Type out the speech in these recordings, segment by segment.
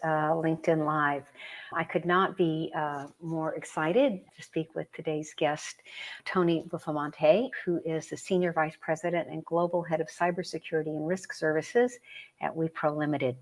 LinkedIn Live. I could not be more excited to speak with today's guest, Tony Buffamonte, who is the Senior Vice President and Global Head of Cybersecurity and Risk Services at Wipro Limited.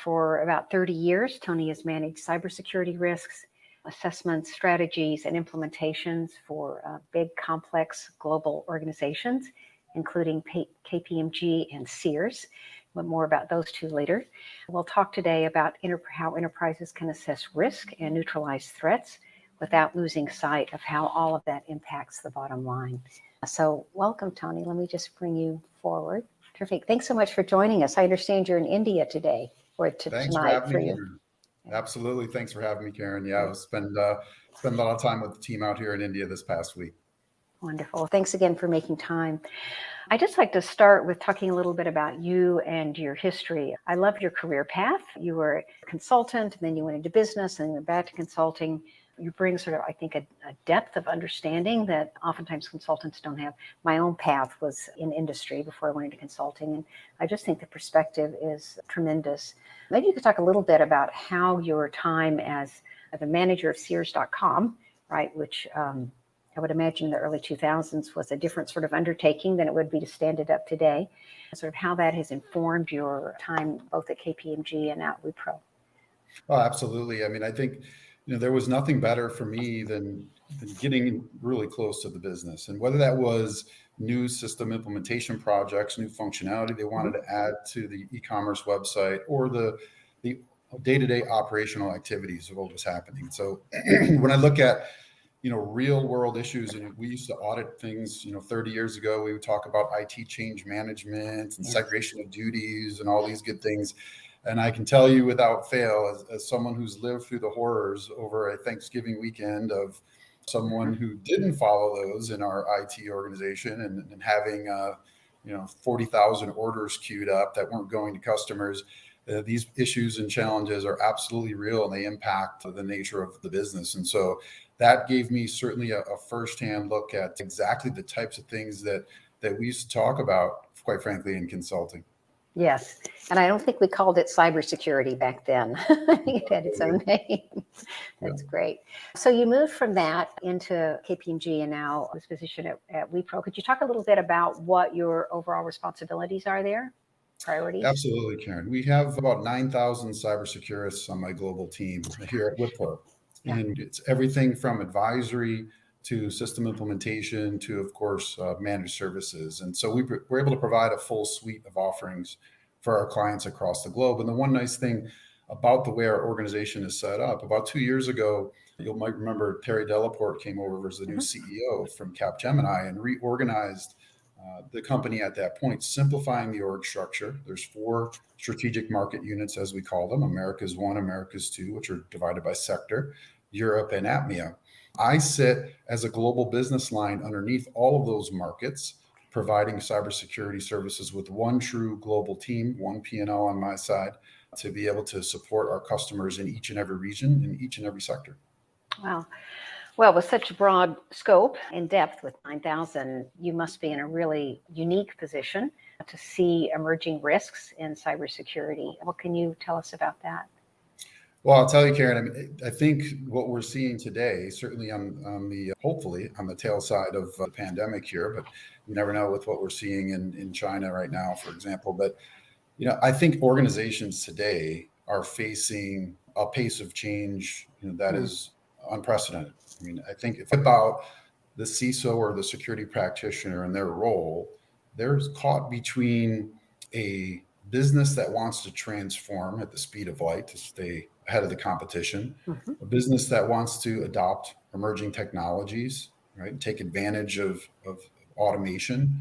For about 30 years, Tony has managed cybersecurity risks, assessments, strategies, and implementations for big, complex global organizations, including KPMG and Sears. But more about those two later. We'll talk today about how enterprises can assess risk and neutralize threats without losing sight of how all of that impacts the bottom line. So welcome, Tony. Let me just bring you forward. Terrific. Thanks so much for joining us. I understand you're in India today, or tonight for you. Absolutely. Thanks for having me, Karen. Yeah, I've spent a lot of time with the team out here in India this past week. Wonderful. Thanks again for making time. I'd just like to start with talking a little bit about you and your history. I love your career path. You were a consultant, and then you went into business, and then went back to consulting. You bring sort of, I think, a depth of understanding that oftentimes consultants don't have. My own path was in industry before I went into consulting, and I just think the perspective is tremendous. Maybe you could talk a little bit about how your time as the manager of Sears.com, right, which I would imagine in the early 2000s was a different sort of undertaking than it would be to stand it up today. Sort of how that has informed your time both at KPMG and at Wipro. Oh, absolutely. I mean, I think there was nothing better for me than getting really close to the business. And whether that was new system implementation projects, new functionality they wanted to add to the e-commerce website, or the day-to-day operational activities of what was happening. So when I look at real world issues, and we used to audit things, 30 years ago, we would talk about IT change management and segregation of duties and all these good things. And I can tell you without fail, as someone who's lived through the horrors over a Thanksgiving weekend of someone who didn't follow those in our IT organization and having, 40,000 orders queued up that weren't going to customers, these issues and challenges are absolutely real, and they impact the nature of the business. And so that gave me certainly a firsthand look at exactly the types of things that we used to talk about, quite frankly, in consulting. Yes. And I don't think we called it cybersecurity back then. It had its own name. That's great. So you moved from that into KPMG and now this position at Wipro. Could you talk a little bit about what your overall responsibilities are there? Priorities? Absolutely, Karen. We have about 9,000 cybersecurists on my global team here at Wipro. And it's everything from advisory to system implementation to, of course, managed services. And so we're able to provide a full suite of offerings for our clients across the globe. And the one nice thing about the way our organization is set up, about 2 years ago, you might remember Terry Delaporte came over as the new CEO from Capgemini and reorganized the company at that point, simplifying the org structure. There's 4 strategic market units, as we call them: Americas 1, Americas 2, which are divided by sector, Europe, and APMEA. I sit as a global business line underneath all of those markets, providing cybersecurity services with one true global team, one P&L on my side, to be able to support our customers in each and every region, in each and every sector. Wow. Well, with such a broad scope and depth with 9,000, you must be in a really unique position to see emerging risks in cybersecurity. What can you tell us about that? Well, I'll tell you, Karen, I think what we're seeing today, certainly hopefully on the tail side of the pandemic here, but you never know with what we're seeing in China right now, for example. But, I think organizations today are facing a pace of change that is unprecedented. I mean, I think if about the CISO or the security practitioner and their role, they're caught between a business that wants to transform at the speed of light to stay ahead of the competition, a business that wants to adopt emerging technologies, right, take advantage of automation,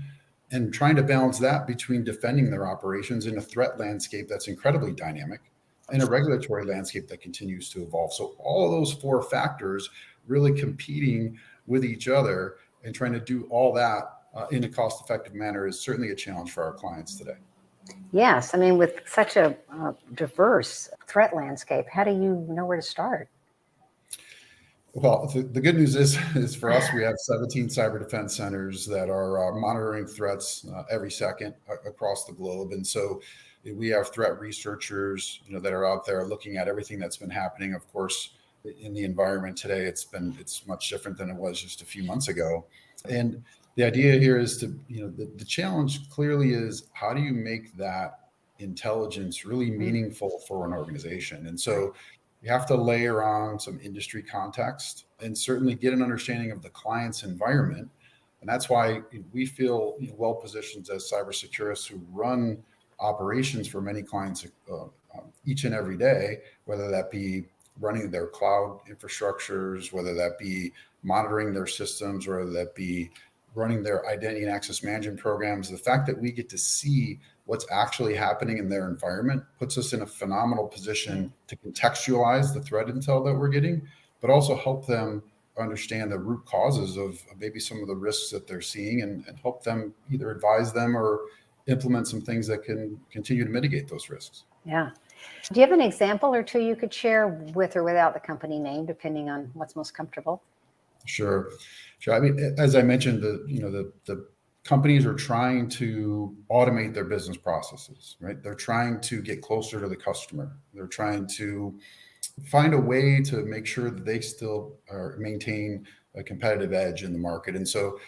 and trying to balance that between defending their operations in a threat landscape that's incredibly dynamic and a regulatory landscape that continues to evolve. So all of those 4 factors really competing with each other and trying to do all that in a cost-effective manner is certainly a challenge for our clients today. Yes. I mean, with such a diverse threat landscape, how do you know where to start? Well, the good news is for us, we have 17 cyber defense centers that are monitoring threats every second across the globe. And so, We have threat researchers, that are out there looking at everything that's been happening. Of course, in the environment today, it's much different than it was just a few months ago. And the idea here is to, the challenge clearly is, how do you make that intelligence really meaningful for an organization? And so you have to layer on some industry context and certainly get an understanding of the client's environment. And that's why we feel well positioned as cybersecurists who run operations for many clients each and every day, whether that be running their cloud infrastructures, whether that be monitoring their systems, whether that be running their identity and access management programs. The fact that we get to see what's actually happening in their environment puts us in a phenomenal position to contextualize the threat intel that we're getting, but also help them understand the root causes of maybe some of the risks that they're seeing, and help them either advise them or implement some things that can continue to mitigate those risks. Yeah. Do you have an example or two you could share with or without the company name, depending on what's most comfortable? Sure. I mean, as I mentioned, the companies are trying to automate their business processes, right? They're trying to get closer to the customer. They're trying to find a way to make sure that they still maintain a competitive edge in the market. And so,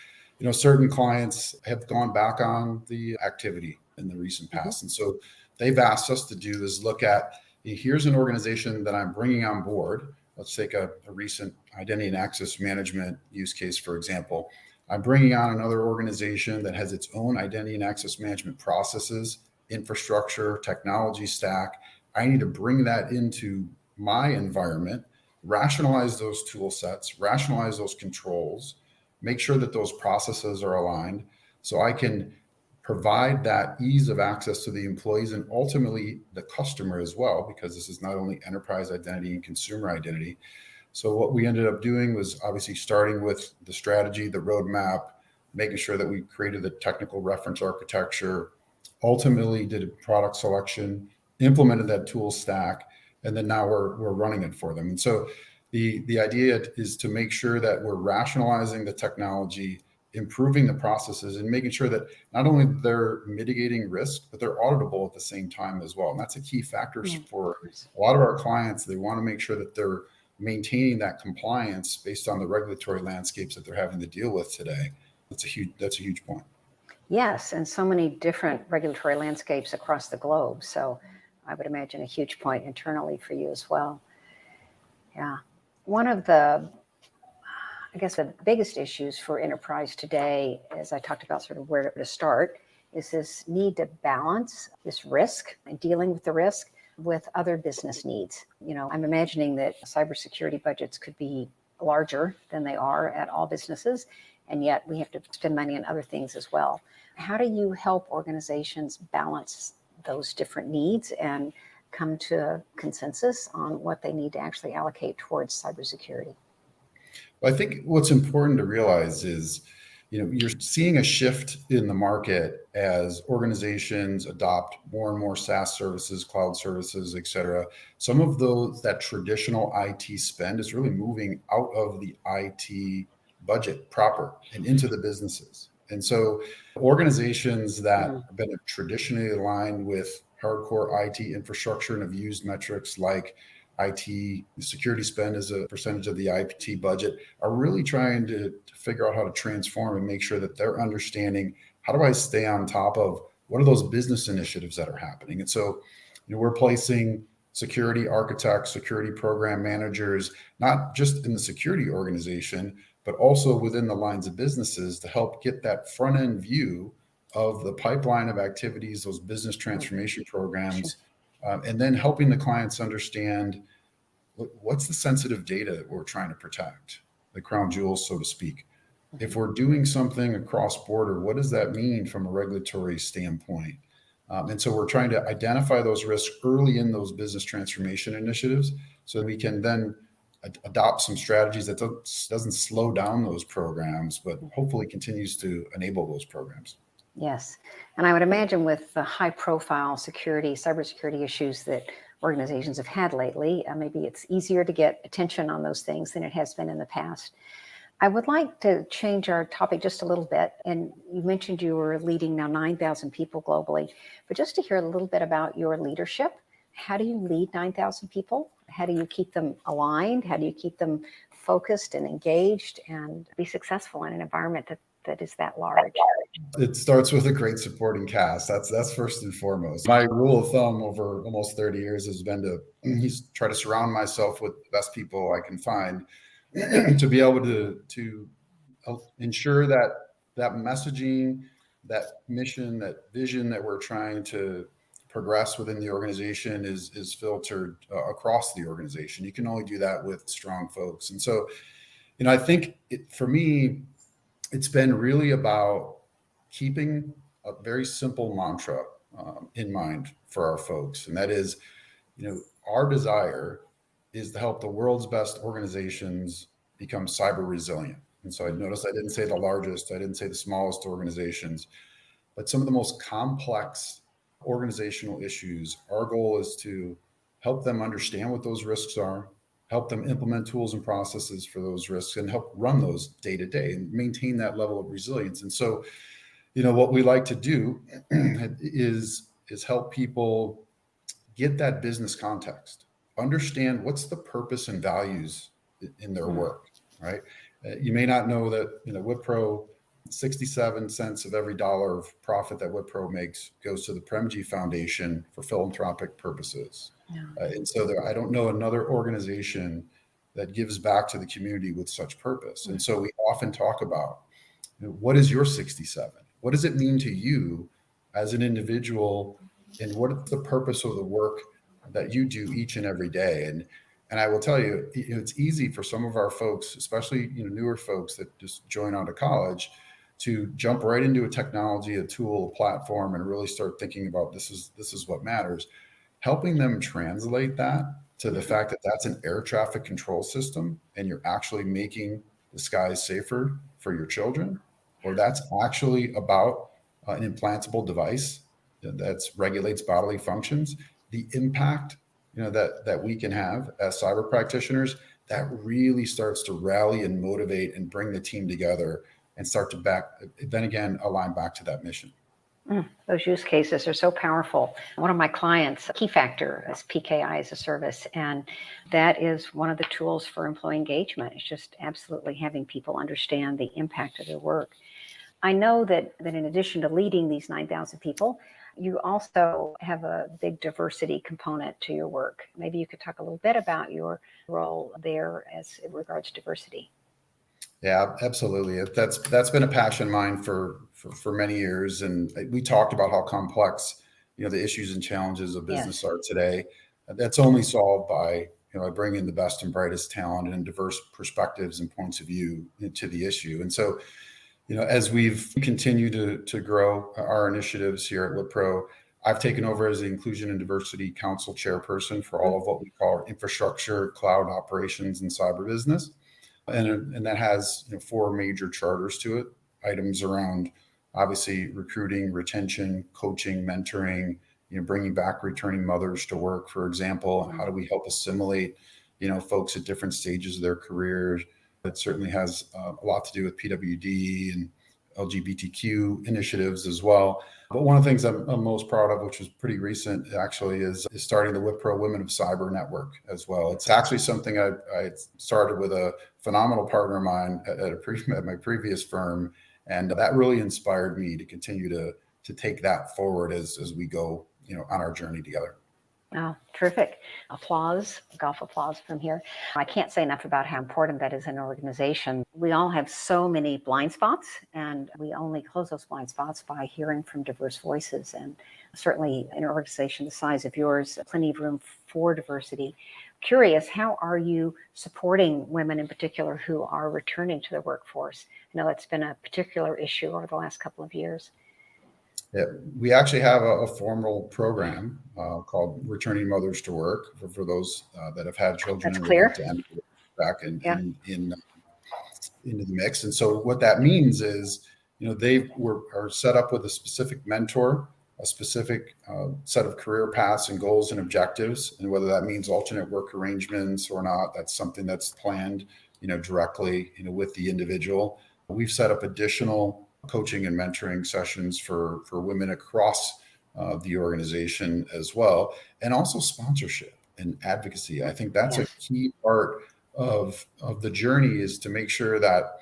certain clients have gone back on the activity in the recent past. And so they've asked us to do is look at, here's an organization that I'm bringing on board. Let's take a recent identity and access management use case, for example. I'm bringing on another organization that has its own identity and access management processes, infrastructure, technology stack. I need to bring that into my environment, rationalize those tool sets, rationalize those controls, make sure that those processes are aligned so I can provide that ease of access to the employees and ultimately the customer as well, because this is not only enterprise identity and consumer identity. So what we ended up doing was obviously starting with the strategy, the roadmap, making sure that we created the technical reference architecture, ultimately did a product selection, implemented that tool stack, and then now we're running it for them. And so the idea is to make sure that we're rationalizing the technology, improving the processes, and making sure that not only they're mitigating risk, but they're auditable at the same time as well. And that's a key factor for a lot of our clients. They want to make sure that they're maintaining that compliance based on the regulatory landscapes that they're having to deal with today. That's a huge point. Yes, and so many different regulatory landscapes across the globe. So I would imagine a huge point internally for you as well. Yeah. One of the biggest issues for enterprise today, as I talked about sort of where to start, is this need to balance this risk and dealing with the risk with other business needs. I'm imagining that cybersecurity budgets could be larger than they are at all businesses, and yet we have to spend money on other things as well. How do you help organizations balance those different needs and come to a consensus on what they need to actually allocate towards cybersecurity? Well, I think what's important to realize is, you're seeing a shift in the market as organizations adopt more and more SaaS services, cloud services, et cetera. Some of that traditional IT spend is really moving out of the IT budget proper and into the businesses. And so organizations that have been traditionally aligned with hardcore IT infrastructure and have used metrics like IT security spend as a percentage of the IT budget are really trying to figure out how to transform and make sure that they're understanding, how do I stay on top of what are those business initiatives that are happening? And so, we're placing security architects, security program managers, not just in the security organization, but also within the lines of businesses to help get that front end view of the pipeline of activities, those business transformation programs, and then helping the clients understand what's the sensitive data that we're trying to protect, the crown jewels, so to speak. If we're doing something across border, what does that mean from a regulatory standpoint? And so we're trying to identify those risks early in those business transformation initiatives so that we can then adopt some strategies that doesn't slow down those programs, but hopefully continues to enable those programs. Yes. And I would imagine with the high profile cybersecurity issues that organizations have had lately, maybe it's easier to get attention on those things than it has been in the past. I would like to change our topic just a little bit. And you mentioned you were leading now 9,000 people globally, but just to hear a little bit about your leadership. How do you lead 9,000 people? How do you keep them aligned? How do you keep them focused and engaged and be successful in an environment that is that large? It starts with a great supporting cast. That's first and foremost. My rule of thumb over almost 30 years has been to try to surround myself with the best people I can find to be able to ensure that that messaging, that mission, that vision that we're trying to progress within the organization is filtered across the organization. You can only do that with strong folks. And so, I think for me, it's been really about keeping a very simple mantra in mind for our folks. And that is, our desire is to help the world's best organizations become cyber resilient. And so I noticed I didn't say the largest, I didn't say the smallest organizations, but some of the most complex organizational issues. Our goal is to help them understand what those risks are, help them implement tools and processes for those risks, and help run those day to day and maintain that level of resilience. And so, what we like to do is help people get that business context, understand what's the purpose and values in their work, right? You may not know that, Wipro, 67 cents of every dollar of profit that Wipro makes goes to the Premji Foundation for philanthropic purposes. Yeah. And so I don't know another organization that gives back to the community with such purpose. And so we often talk about, what is your 67? What does it mean to you as an individual? And what is the purpose of the work that you do each and every day? And I will tell you, it's easy for some of our folks, especially newer folks that just join out of college, to jump right into a technology, a tool, a platform, and really start thinking about this is what matters. Helping them translate that to the fact that that's an air traffic control system, and you're actually making the skies safer for your children, or that's actually about an implantable device that regulates bodily functions. The impact that we can have as cyber practitioners, that really starts to rally and motivate and bring the team together and start to align back to that mission. Those use cases are so powerful. One of my clients, Key Factor, is PKI as a service, and that is one of the tools for employee engagement. It's just absolutely having people understand the impact of their work. I know that in addition to leading these 9,000 people, you also have a big diversity component to your work. Maybe you could talk a little bit about your role there as it regards diversity. Yeah, absolutely. That's been a passion of mine for many years. And we talked about how complex, the issues and challenges of business are today. That's only solved by, bringing the best and brightest talent and diverse perspectives and points of view into the issue. And so, as we've continued to grow our initiatives here at Wipro, I've taken over as the Inclusion and Diversity Council chairperson for all of what we call our infrastructure, cloud operations, and cyber business. And that has 4 major charters to it, items around obviously recruiting, retention, coaching, mentoring, bringing back returning mothers to work, for example. How do we help assimilate, folks at different stages of their careers? It certainly has a lot to do with PWD and LGBTQ initiatives as well. But one of the things I'm most proud of, which was pretty recent actually, is starting the Wipro Women of Cyber Network as well. It's actually something I started with a phenomenal partner of mine at my previous firm. And that really inspired me to continue to take that forward as we go, on our journey together. Oh, terrific. Applause, golf applause from here. I can't say enough about how important that is in an organization. We all have so many blind spots, and we only close those blind spots by hearing from diverse voices. And certainly in an organization the size of yours, plenty of room for diversity. Curious, how are you supporting women in particular who are returning to the workforce? I know that's been a particular issue over the last couple of years. Yeah, we actually have a formal program called Returning Mothers to Work for those that have had children. That's clear. Back into the mix. And so what that means is, they are set up with a specific mentor, a specific set of career paths and goals and objectives. And whether that means alternate work arrangements or not, that's something that's planned directly, with the individual. We've set up additional coaching and mentoring sessions for women across the organization as well, and also sponsorship and advocacy. I think that's a Yes. key part of the journey, is to make sure that,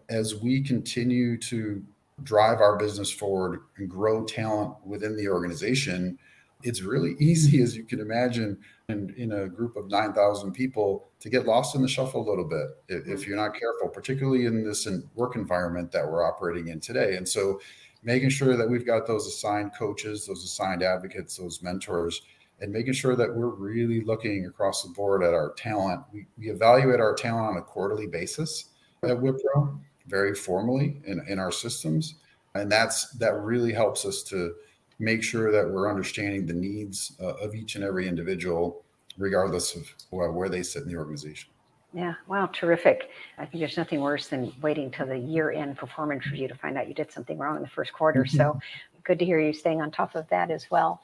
as we continue to drive our business forward and grow talent within the organization, it's really easy, as you can imagine, in a group of 9,000 people, to get lost in the shuffle a little bit if you're not careful, particularly in this work environment that we're operating in today. And so making sure that we've got those assigned coaches, those assigned advocates, those mentors, and making sure that we're really looking across the board at our talent. We evaluate our talent on a quarterly basis at Wipro, very formally in our systems. And that really helps us to make sure that we're understanding the needs of each and every individual, regardless of where they sit in the organization. Yeah, wow, terrific. I think there's nothing worse than waiting till the year-end performance review to find out you did something wrong in the first quarter. So good to hear you staying on top of that as well.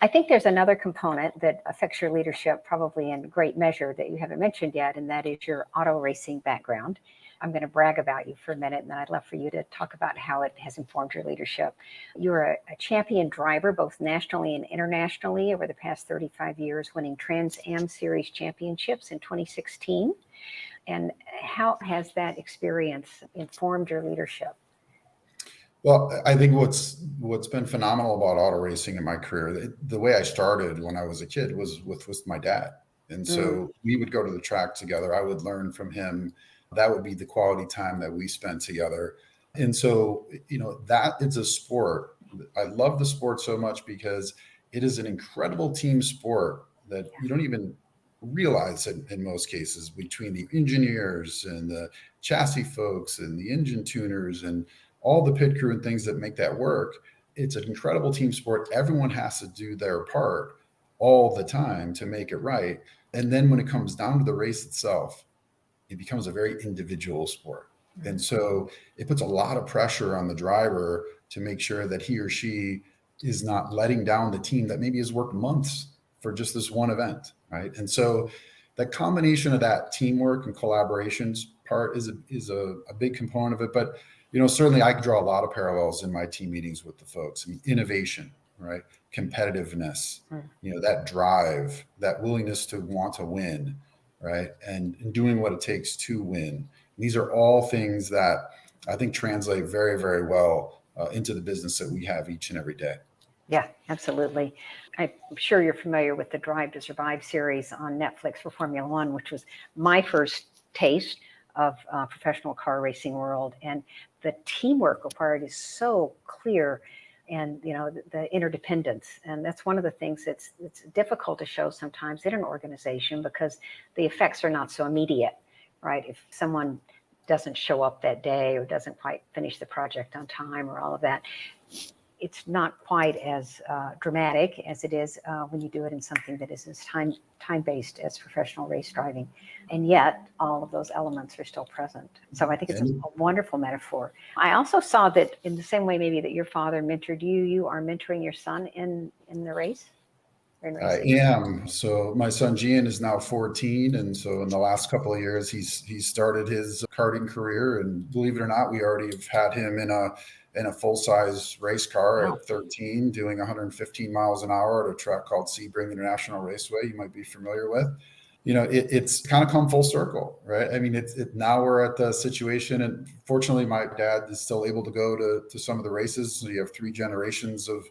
I think there's another component that affects your leadership probably in great measure that you haven't mentioned yet, and that is your auto racing background. I'm going to brag about you for a minute, and then I'd love for you to talk about how it has informed your leadership. You're a champion driver, both nationally and internationally, over the past 35 years, winning Trans Am Series championships in 2016. And how has that experience informed your leadership? Well, I think what's been phenomenal about auto racing in my career, the way I started when I was a kid was with my dad. And so we would go to the track together. I would learn from him. That would be the quality time that we spent together. And so, that is a sport. I love the sport so much because it is an incredible team sport that you don't even realize in most cases, between the engineers and the chassis folks and the engine tuners and all the pit crew and things that make that work. It's an incredible team sport. Everyone has to do their part all the time to make it right. And then when it comes down to the race itself, it becomes a very individual sport. And so it puts a lot of pressure on the driver to make sure that he or she is not letting down the team that maybe has worked months for just this one event, right? And so the combination of that teamwork and collaborations part is a big component of it. But certainly I draw a lot of parallels in my team meetings with the folks. I mean, innovation, right? Competitiveness, that drive, that willingness to want to win, right? And doing what it takes to win. These are all things that I think translate very, very well into the business that we have each and every day. Yeah, absolutely. I'm sure you're familiar with the Drive to Survive series on Netflix for Formula One, which was my first taste of professional car racing world. And the teamwork required is so clear, and the interdependence. And that's one of the things that's difficult to show sometimes in an organization, because the effects are not so immediate, right? If someone doesn't show up that day or doesn't quite finish the project on time or all of that, it's not quite as dramatic as it is when you do it in something that is as time-based as professional race driving. And yet all of those elements are still present. So I think it's a wonderful metaphor. I also saw that in the same way maybe that your father mentored you, you are mentoring your son in the race? I am. So my son Gian is now 14, and so in the last couple of years he's started his karting career. And believe it or not, we already have had him in a full-size race car at 13, doing 115 miles an hour at a track called Sebring International Raceway. You might be familiar with. It's kind of come full circle, right? I mean, now we're at the situation, and fortunately, my dad is still able to go to some of the races. So you have 3 generations of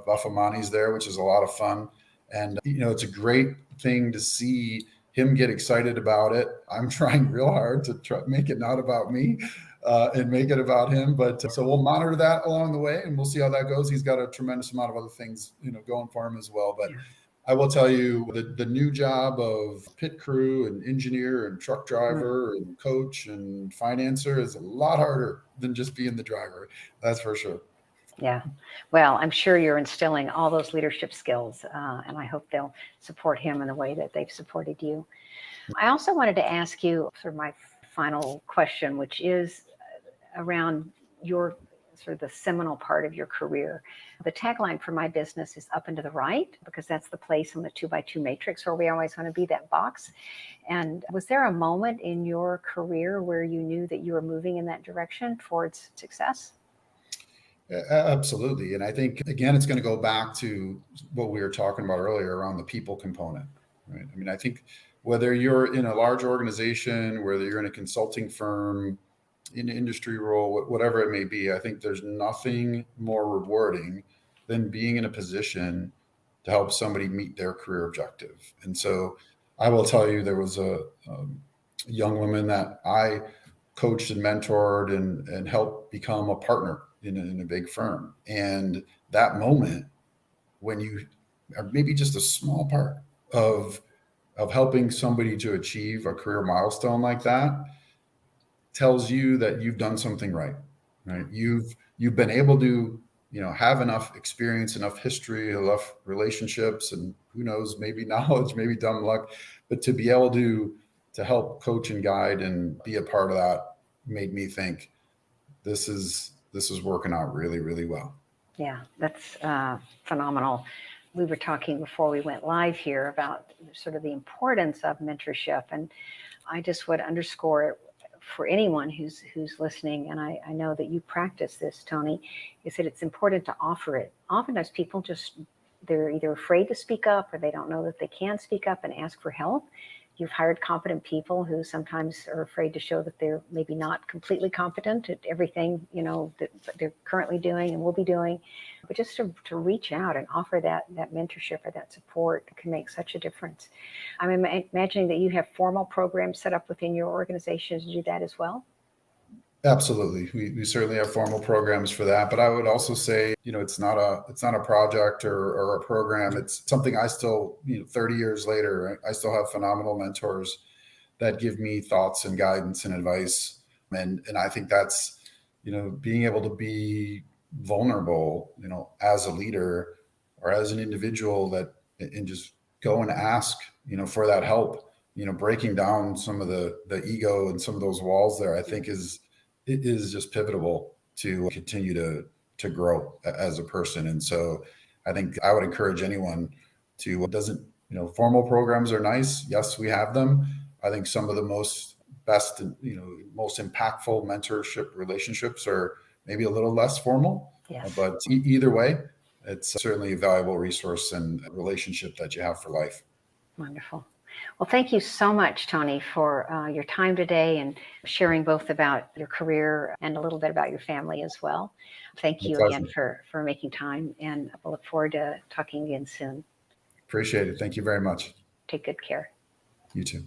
Buffamontes there, which is a lot of fun. And, it's a great thing to see him get excited about it. I'm trying real hard to make it not about me and make it about him. But so we'll monitor that along the way, and we'll see how that goes. He's got a tremendous amount of other things, going for him as well. But I will tell you, the new job of pit crew and engineer and truck driver and coach and financer is a lot harder than just being the driver. That's for sure. Yeah. Well, I'm sure you're instilling all those leadership skills, and I hope they'll support him in the way that they've supported you. I also wanted to ask you sort of my final question, which is around your sort of the seminal part of your career. The tagline for my business is up and to the right, because that's the place on the 2x2 matrix where we always want to be, that box. And was there a moment in your career where you knew that you were moving in that direction towards success? Absolutely. And I think, again, it's going to go back to what we were talking about earlier around the people component, right? I mean, I think whether you're in a large organization, whether you're in a consulting firm, in an industry role, whatever it may be, I think there's nothing more rewarding than being in a position to help somebody meet their career objective. And so I will tell you, there was a young woman that I coached and mentored and helped become a partner in a big firm. And that moment when you are maybe just a small part of helping somebody to achieve a career milestone like that tells you that you've done something right. Right? You've been able to, have enough experience, enough history, enough relationships, and who knows, maybe knowledge, maybe dumb luck, but to be able to help coach and guide and be a part of that made me think this is working out really, really well. Yeah, that's phenomenal. We were talking before we went live here about sort of the importance of mentorship, and I just would underscore it for anyone who's listening, and I know that you practice this, Tony, is that it's important to offer it. Oftentimes people they're either afraid to speak up or they don't know that they can speak up and ask for help. You've hired competent people who sometimes are afraid to show that they're maybe not completely competent at everything, that they're currently doing and will be doing. But just to reach out and offer that mentorship or that support can make such a difference. I'm imagining that you have formal programs set up within your organization to do that as well. Absolutely. We certainly have formal programs for that. But I would also say, it's not a project or a program. It's something I still, 30 years later, I still have phenomenal mentors that give me thoughts and guidance and advice. And I think that's, being able to be vulnerable, as a leader or as an individual and just go and ask, for that help, breaking down some of the ego and some of those walls there, I think it is just pivotal to continue to grow as a person. And so I think I would encourage anyone formal programs are nice. Yes, we have them. I think some of the most impactful mentorship relationships are maybe a little less formal. Yes. But either way, it's certainly a valuable resource and relationship that you have for life. Wonderful. Well, thank you so much, Tony, for your time today and sharing both about your career and a little bit about your family as well. Thank you again for making time, and I look forward to talking again soon. Appreciate it. Thank you very much. Take good care. You too.